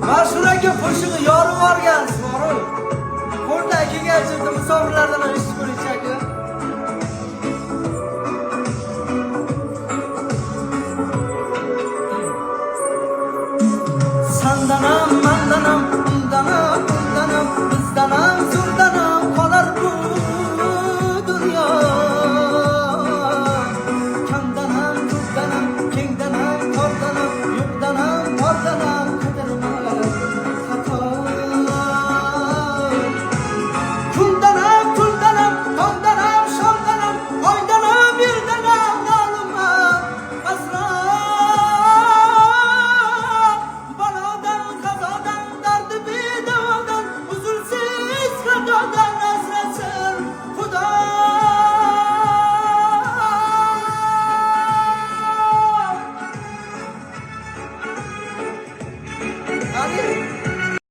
Maşhuraki qo'shig'i yorib olgansiz, to'g'ri? Qo'lda kelgan chirdi musofirlardan eshitib ko'rishaki. Sandanam, mandanam, undanam, undanam, bizdanam, zurdanam qolar bu dunyo. Kamdanam, ko'pdanam, kengdanam, tordanam, yo'qdanam, bordanam, qadirman xato. Kundanam, tundanam, tondanam, shomdanam, oydanam, yildanam, nolumam, asron. Balodan, qazodan, dardi bedavodan, uzulsiz xatodan asrasin Xudo. Hadi.